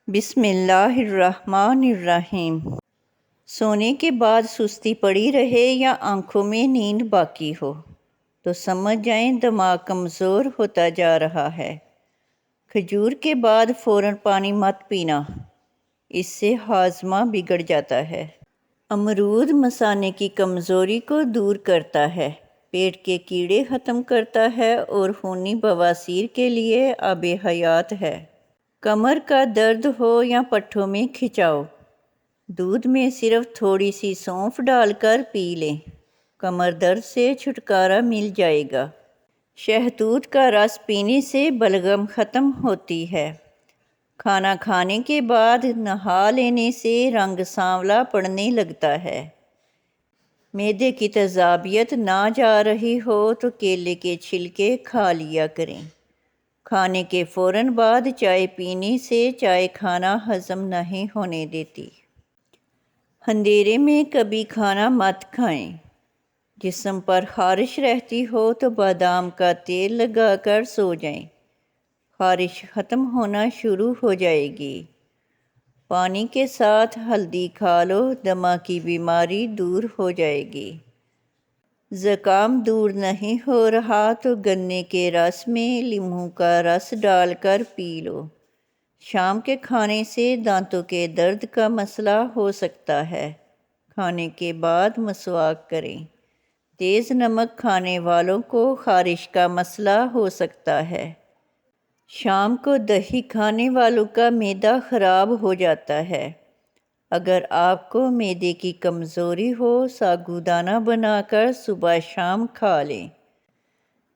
بسم اللہ الرحمن الرحیم۔ سونے کے بعد سستی پڑی رہے یا آنکھوں میں نیند باقی ہو تو سمجھ جائیں دماغ کمزور ہوتا جا رہا ہے۔ کھجور کے بعد فوراً پانی مت پینا، اس سے ہاضمہ بگڑ جاتا ہے۔ امرود مثانے کی کمزوری کو دور کرتا ہے، پیٹ کے کیڑے ختم کرتا ہے اور خونی بواسیر کے لیے آب حیات ہے۔ کمر کا درد ہو یا پٹھوں میں کھچاؤ، دودھ میں صرف تھوڑی سی سونف ڈال کر پی لیں، کمر درد سے چھٹکارا مل جائے گا۔ شہتوت کا رس پینے سے بلغم ختم ہوتی ہے۔ کھانا کھانے کے بعد نہا لینے سے رنگ سانولا پڑنے لگتا ہے۔ معدے کی تیزابیت نہ جا رہی ہو تو کیلے کے چھلکے کھا لیا کریں۔ کھانے کے فوراً بعد چائے پینے سے چائے کھانا ہضم نہیں ہونے دیتی۔ اندھیرے میں کبھی کھانا مت کھائیں۔ جسم پر خارش رہتی ہو تو بادام کا تیل لگا کر سو جائیں، خارش ختم ہونا شروع ہو جائے گی۔ پانی کے ساتھ ہلدی کھا لو، دمہ کی بیماری دور ہو جائے گی۔ زکام دور نہیں ہو رہا تو گنے کے رس میں لیموں کا رس ڈال کر پی لو۔ شام کے کھانے سے دانتوں کے درد کا مسئلہ ہو سکتا ہے، کھانے کے بعد مسواک کریں۔ تیز نمک کھانے والوں کو خارش کا مسئلہ ہو سکتا ہے۔ شام کو دہی کھانے والوں کا معدہ خراب ہو جاتا ہے۔ اگر آپ کو معدے کی کمزوری ہو، ساگودانہ بنا کر صبح شام کھا لیں۔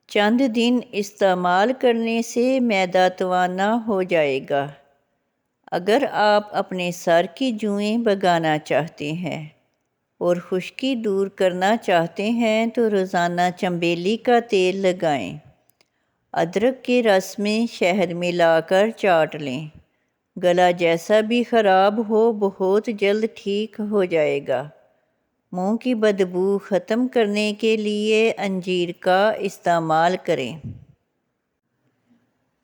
چند دن استعمال کرنے سے معدہ توانا ہو جائے گا۔ اگر آپ اپنے سر کی جوئیں بھگانا چاہتے ہیں اور خشکی دور کرنا چاہتے ہیں تو روزانہ چنبیلی کا تیل لگائیں۔ ادرک کے رس میں شہد ملا کر چاٹ لیں۔ گلا جیسا بھی خراب ہو بہت جلد ٹھیک ہو جائے گا۔ منہ کی بدبو ختم کرنے کے لیے انجیر کا استعمال کریں۔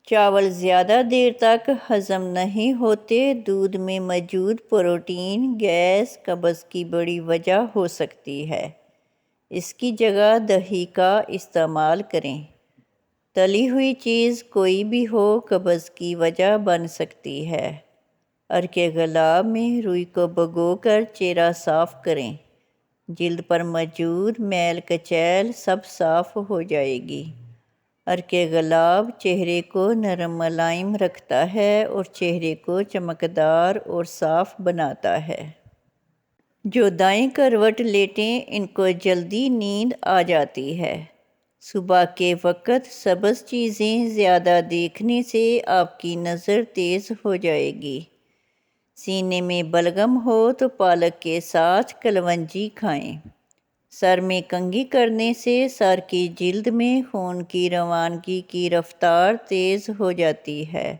چاول زیادہ دیر تک ہضم نہیں ہوتے، دودھ میں موجود پروٹین گیس قبض کی بڑی وجہ ہو سکتی ہے۔ اس کی جگہ دہی کا استعمال کریں۔ تلی ہوئی چیز کوئی بھی ہو قبض کی وجہ بن سکتی ہے۔ عرق گلاب میں روئی کو بھگو کر چہرہ صاف کریں، جلد پر موجود میل کچیل سب صاف ہو جائے گی۔ عرق گلاب چہرے کو نرم ملائم رکھتا ہے اور چہرے کو چمکدار اور صاف بناتا ہے۔ جو دائیں کروٹ لیٹیں ان کو جلدی نیند آ جاتی ہے۔ صبح کے وقت سبز چیزیں زیادہ دیکھنے سے آپ کی نظر تیز ہو جائے گی۔ سینے میں بلغم ہو تو پالک کے ساتھ کلونجی کھائیں۔ سر میں کنگھی کرنے سے سر کی جلد میں خون کی روانگی کی رفتار تیز ہو جاتی ہے۔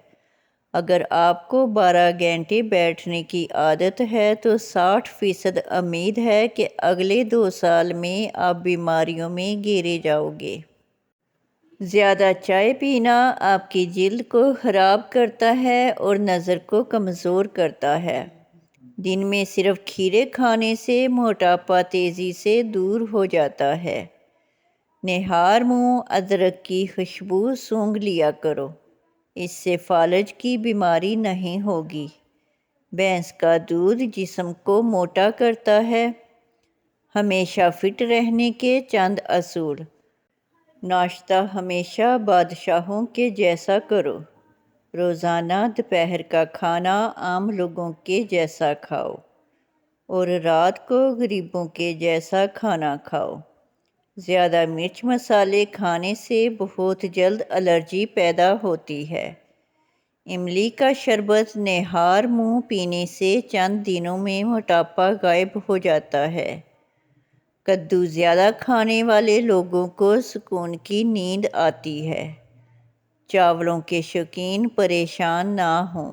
اگر آپ کو 12 گھنٹے بیٹھنے کی عادت ہے تو 60% امید ہے کہ اگلے 2 سال میں آپ بیماریوں میں گھیرے جاؤ گے۔ زیادہ چائے پینا آپ کی جلد کو خراب کرتا ہے اور نظر کو کمزور کرتا ہے۔ دن میں صرف کھیرے کھانے سے موٹاپا تیزی سے دور ہو جاتا ہے۔ نہار منہ ادرک کی خوشبو سونگھ لیا کرو، اس سے فالج کی بیماری نہیں ہوگی۔ بھینس کا دودھ جسم کو موٹا کرتا ہے۔ ہمیشہ فٹ رہنے کے چند اصول۔ ناشتہ ہمیشہ بادشاہوں کے جیسا کرو۔ روزانہ دوپہر کا کھانا عام لوگوں کے جیسا کھاؤ اور رات کو غریبوں کے جیسا کھانا کھاؤ۔ زیادہ مرچ مسالے کھانے سے بہت جلد الرجی پیدا ہوتی ہے۔ املی کا شربت نہار منہ پینے سے چند دنوں میں موٹاپا غائب ہو جاتا ہے۔ کدو زیادہ کھانے والے لوگوں کو سکون کی نیند آتی ہے۔ چاولوں کے شوقین پریشان نہ ہوں۔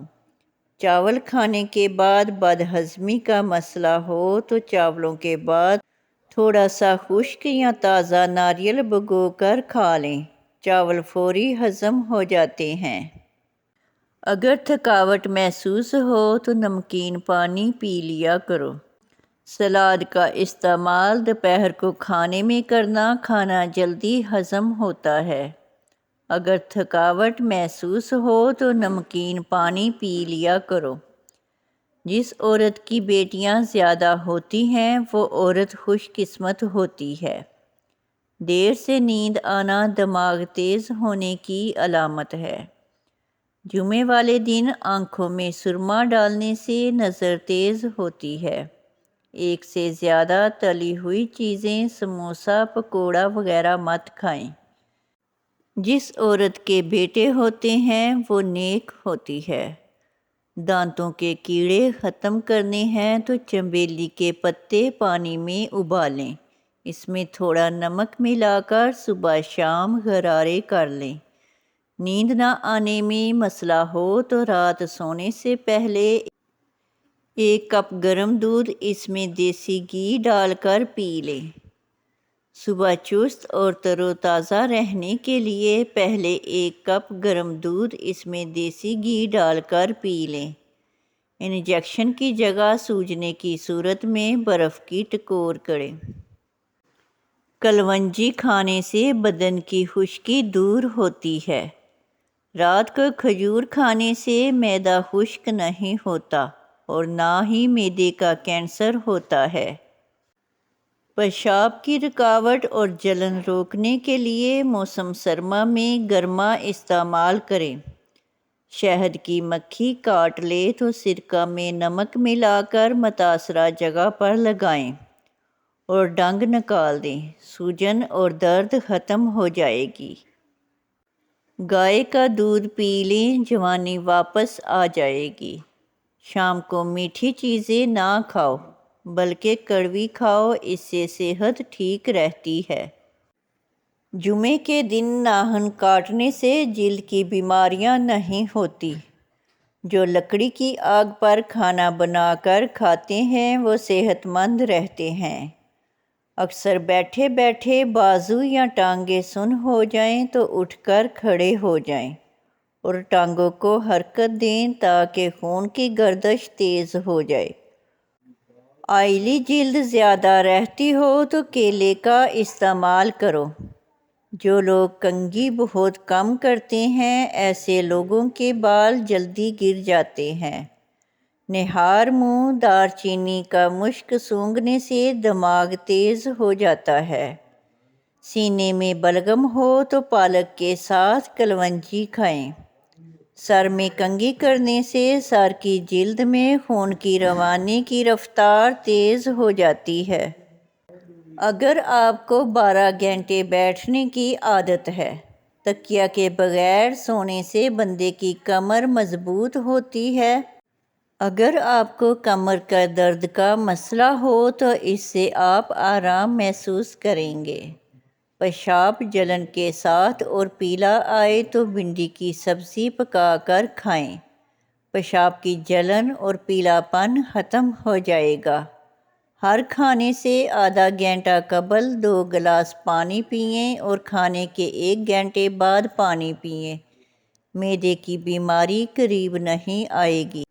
چاول کھانے کے بعد بدہضمی کا مسئلہ ہو تو چاولوں کے بعد تھوڑا سا خشک یا تازہ ناریل بھگو کر کھا لیں، چاول فوری ہضم ہو جاتے ہیں۔ اگر تھکاوٹ محسوس ہو تو نمکین پانی پی لیا کرو۔ سلاد کا استعمال دوپہر کو کھانے میں کرنا کھانا جلدی ہضم ہوتا ہے۔ اگر تھکاوٹ محسوس ہو تو نمکین پانی پی لیا کرو۔ جس عورت کی بیٹیاں زیادہ ہوتی ہیں وہ عورت خوش قسمت ہوتی ہے۔ دیر سے نیند آنا دماغ تیز ہونے کی علامت ہے۔ جمعے والے دن آنکھوں میں سرما ڈالنے سے نظر تیز ہوتی ہے۔ ایک سے زیادہ تلی ہوئی چیزیں سموسہ پکوڑا وغیرہ مت کھائیں۔ جس عورت کے بیٹے ہوتے ہیں وہ نیک ہوتی ہے۔ دانتوں کے کیڑے ختم کرنے ہیں تو چنبیلی کے پتے پانی میں ابالیں، اس میں تھوڑا نمک ملا کر صبح شام غرارے کر لیں۔ نیند نہ آنے میں مسئلہ ہو تو رات سونے سے پہلے 1 کپ گرم دودھ، اس میں دیسی گھی ڈال کر پی لیں۔ صبح چست اور تر و تازہ رہنے کے لیے پہلے 1 کپ گرم دودھ، اس میں دیسی گھی ڈال کر پی لیں۔ انجیکشن کی جگہ سوجنے کی صورت میں برف کی ٹکور کریں۔ کلونجی کھانے سے بدن کی خشکی دور ہوتی ہے۔ رات کو کھجور کھانے سے معدہ خشک نہیں ہوتا اور نہ ہی معدے کا کینسر ہوتا ہے۔ پیشاب کی رکاوٹ اور جلن روکنے کے لیے موسم سرما میں گرما استعمال کریں۔ شہد کی مکھی کاٹ لے تو سرکہ میں نمک ملا کر متاثرہ جگہ پر لگائیں اور ڈنگ نکال دیں، سوجن اور درد ختم ہو جائے گی۔ گائے کا دودھ پی لیں، جوانی واپس آ جائے گی۔ شام کو میٹھی چیزیں نہ کھاؤ بلکہ کڑوی کھاؤ، اس سے صحت ٹھیک رہتی ہے۔ جمعے کے دن ناخن کاٹنے سے جلد کی بیماریاں نہیں ہوتی۔ جو لکڑی کی آگ پر کھانا بنا کر کھاتے ہیں وہ صحت مند رہتے ہیں۔ اکثر بیٹھے بیٹھے بازو یا ٹانگیں سن ہو جائیں تو اٹھ کر کھڑے ہو جائیں اور ٹانگوں کو حرکت دیں تاکہ خون کی گردش تیز ہو جائے۔ آئلی جلد زیادہ رہتی ہو تو کیلے کا استعمال کرو۔ جو لوگ کنگھی بہت کم کرتے ہیں ایسے لوگوں کے بال جلدی گر جاتے ہیں۔ نہار منہ دار چینی کا مشک سونگھنے سے دماغ تیز ہو جاتا ہے۔ سینے میں بلغم ہو تو پالک کے ساتھ کلونجی کھائیں۔ سر میں کنگھی کرنے سے سر کی جلد میں خون کی روانی کی رفتار تیز ہو جاتی ہے۔ اگر آپ کو 12 گھنٹے بیٹھنے کی عادت ہے، تکیہ کے بغیر سونے سے بندے کی کمر مضبوط ہوتی ہے۔ اگر آپ کو کمر کا درد کا مسئلہ ہو تو اس سے آپ آرام محسوس کریں گے۔ پیشاب جلن کے ساتھ اور پیلا آئے تو بھنڈی کی سبزی پکا کر کھائیں، پیشاب کی جلن اور پیلا پن ختم ہو جائے گا۔ ہر کھانے سے آدھا گھنٹہ قبل 2 گلاس پانی پئیں اور کھانے کے 1 گھنٹے بعد پانی پئیں۔ معدے کی بیماری قریب نہیں آئے گی۔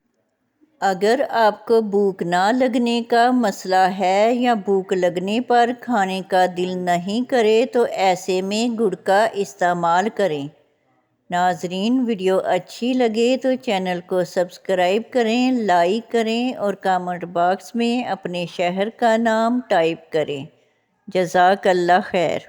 اگر آپ کو بھوک نہ لگنے کا مسئلہ ہے یا بھوک لگنے پر کھانے کا دل نہیں کرے تو ایسے میں گڑ کا استعمال کریں۔ ناظرین، ویڈیو اچھی لگے تو چینل کو سبسکرائب کریں، لائک کریں اور کامنٹ باکس میں اپنے شہر کا نام ٹائپ کریں۔ جزاک اللہ خیر۔